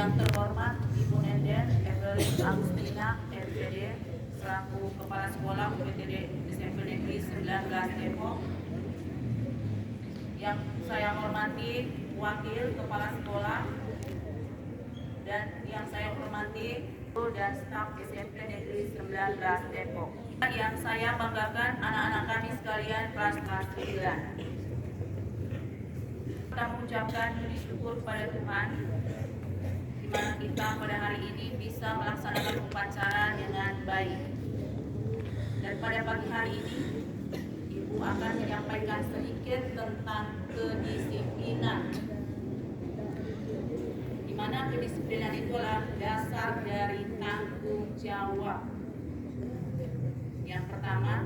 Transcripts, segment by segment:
Yang terhormat Ibu Nenden Evelyn Agustina MPD selaku Kepala Sekolah UPTD SMP Negeri 19 Depok. Yang saya hormati Wakil Kepala Sekolah dan yang saya hormati dan staf SMP Negeri 19 Depok. Yang saya banggakan anak-anak kami sekalian kelas 9. Kita mengucapkan puji syukur kepada Tuhan di mana kita pada hari ini bisa melaksanakan upacara dengan baik. Dan pada pagi hari ini Ibu akan menyampaikan sedikit tentang kedisiplinan. Di mana kedisiplinan itu adalah dasar dari tanggung jawab. Yang pertama,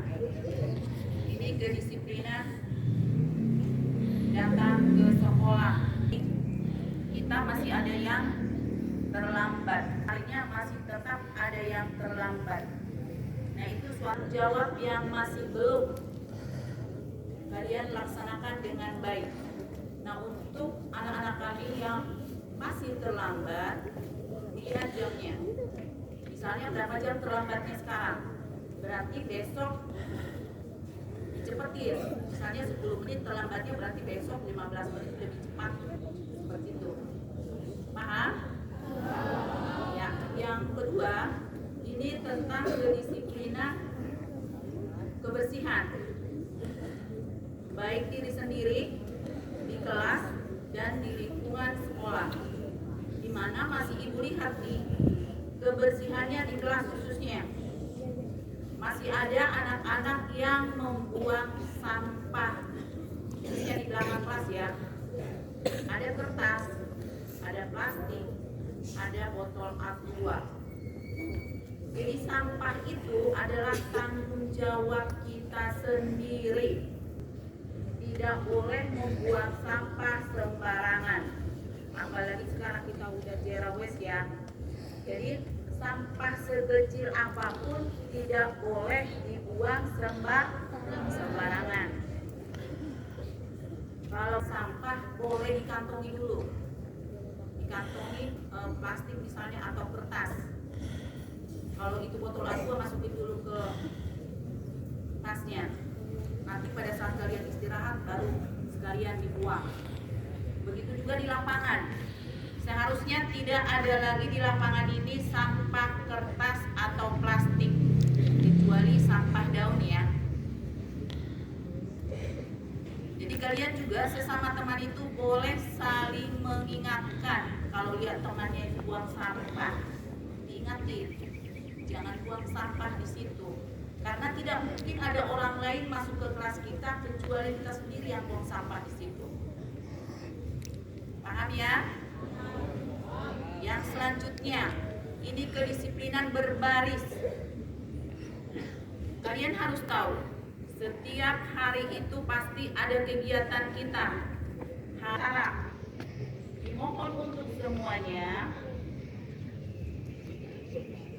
ini kedisiplinan datang ke sekolah. Kita masih ada yang terlambat. Artinya masih tetap ada yang terlambat. Nah, itu suatu jawab yang masih belum kalian laksanakan dengan baik. Nah, untuk anak-anak kami yang masih terlambat, lihat jamnya. Misalnya berapa jam terlambatnya sekarang? Berarti besok dicepetin. Misalnya 10 menit terlambatnya, berarti besok 15 menit lebih cepat. Seperti itu. Paham? Ya, yang kedua, ini tentang kedisiplinan kebersihan. Baik diri sendiri, di kelas, dan di lingkungan sekolah. Di mana masih Ibu lihat nih, kebersihannya di kelas khususnya. Masih ada anak-anak yang membuang sampah. Ini di belakang kelas ya. Ada kertas, ada plastik, ada botol aqua. Jadi sampah itu adalah tanggung jawab kita sendiri. Tidak boleh membuang sampah sembarangan. Apalagi sekarang kita udah zero waste ya. Jadi sampah sekecil apapun tidak boleh dibuang sembarangan. Kalau sampah boleh dikantongi dulu. Dikantongi plastik misalnya atau kertas. Kalau itu botol aqua masukin dulu ke tasnya. Nanti pada saat kalian istirahat baru sekalian dibuang. Begitu juga di lapangan. Seharusnya tidak ada lagi di lapangan ini sampah kertas atau plastik, kecuali sampah daun ya. Jadi kalian juga sesama teman itu boleh saling mengingatkan. Kalau lihat temannya itu buang sampah, diingatin, jangan buang sampah di situ. Karena tidak mungkin ada orang lain masuk ke kelas kita kecuali kita sendiri yang buang sampah di situ. Paham ya? Yang selanjutnya, ini kedisiplinan berbaris. Kalian harus tahu, setiap hari itu pasti ada kegiatan kita. Harap dimohon untuk semuanya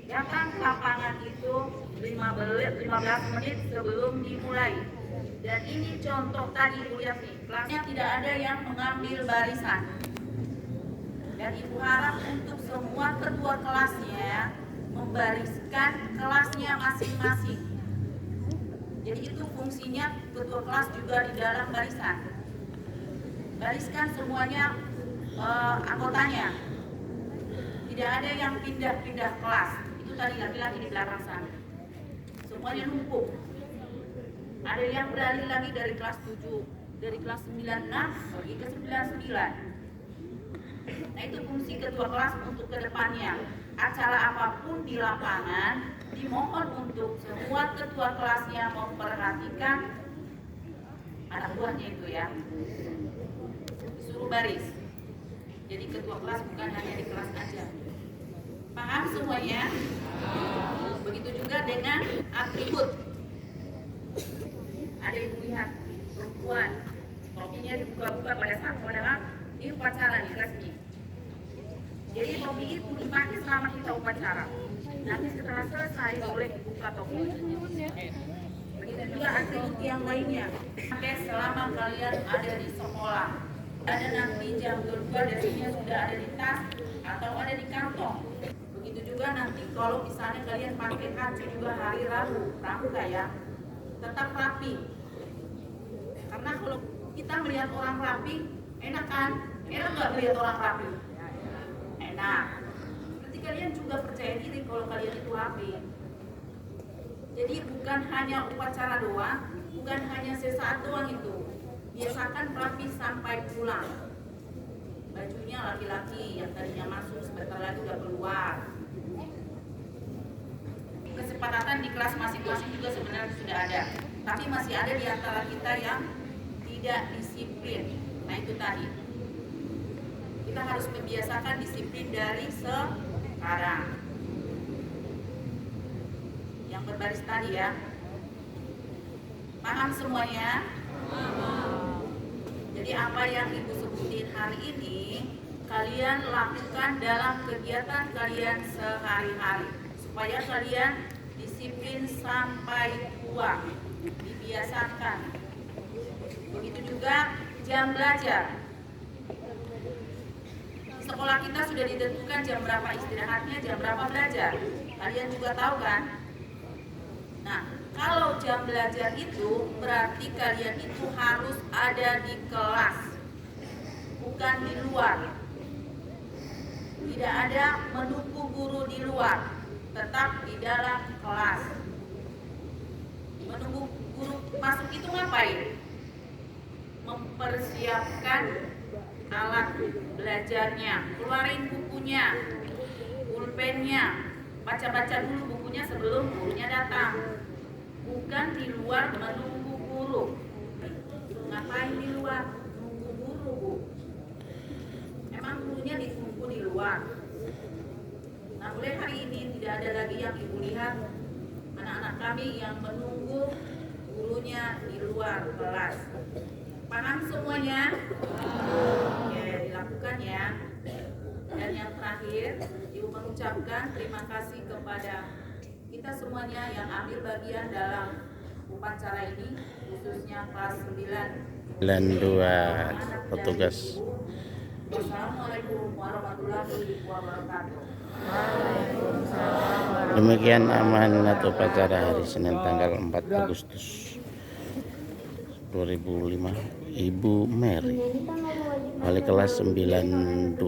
datang ke lapangan itu 15 menit sebelum dimulai. Dan ini contoh tadi Ibu lihat nih, kelasnya tidak ada yang mengambil barisan. Dan Ibu harap untuk semua ketua kelasnya membariskan kelasnya masing-masing. Jadi itu fungsinya ketua kelas juga di dalam barisan. Bariskan semuanya anggotanya. Tidak ada yang pindah-pindah kelas. Itu tadi laki-laki di belakang sana. Semuanya numpuk. Ada yang beralih lagi dari kelas 7, dari kelas 96 pergi ke 99. Nah, itu fungsi ketua kelas untuk kedepannya. Acara apapun di lapangan, dimohon untuk semua ketua kelasnya memperhatikan anak buahnya itu ya. Disuruh baris. Jadi ketua kelas bukan hanya di kelas aja. Paham semuanya? Begitu juga dengan atribut. Ada ibu lihat perempuan, topinya dibuka-buka pada saat padahal ini upacara nih resmi. Jadi topi itu dipakai selama kita upacara. Nanti setelah selesai boleh dibuka topi. Begitu juga atribut yang lainnya. Pakai selama kalian ada di sekolah. Ada nanti jam kedua dasinya sudah ada di tas atau ada di kantong. Begitu juga nanti kalau misalnya kalian pakai kacu juga hari Rabu, pramuka ya, tetap rapi. Karena kalau kita melihat orang rapi, enak kan? Enak nggak melihat orang rapi? Enak. Berarti kalian juga percaya diri kalau kalian itu rapi. Jadi bukan hanya upacara doang, bukan hanya sesaat doang itu. Biasakan rapi sampai pulang. Bajunya laki-laki yang tadinya masuk sebentar lagi udah keluar. Kesepakatan di kelas masing-masing juga sebenarnya sudah ada, tapi masih ada di antara kita yang tidak disiplin. Nah itu tadi, kita harus membiasakan disiplin dari sekarang. Yang berbaris tadi ya, paham semuanya? Jadi apa yang Ibu sebutin hari ini kalian lakukan dalam kegiatan kalian sehari-hari supaya kalian disiplin sampai tua, dibiasakan. Begitu juga jam belajar. Di sekolah kita sudah ditentukan jam berapa istirahatnya, jam berapa belajar. Kalian juga tahu kan? Nah, kalau jam belajar itu berarti kalian itu harus ada di kelas, bukan di luar. Tidak ada menunggu guru di luar, tetap di dalam kelas. Menunggu guru masuk itu ngapain? Mempersiapkan alat belajarnya, keluarin bukunya, pulpennya, baca-baca dulu bukunya sebelum gurunya datang. Bukan di luar menunggu guru. Ngapain di luar nunggu guru, Bu? Emang gurunya ditunggu di luar? Nah, mulai hari ini tidak ada lagi yang Ibu lihat anak-anak kami yang menunggu gurunya di luar kelas. Paham semuanya? Oke, dilakukan ya. Dan yang terakhir, Ibu mengucapkan terima kasih kepada kita semuanya yang ambil bagian dalam upacara ini, khususnya kelas 92 petugas. Wassalamualaikum warahmatullahi wabarakatuh. Demikian amanat upacara hari Senin tanggal 4 Agustus 2005 Ibu Mary, wali kelas 92.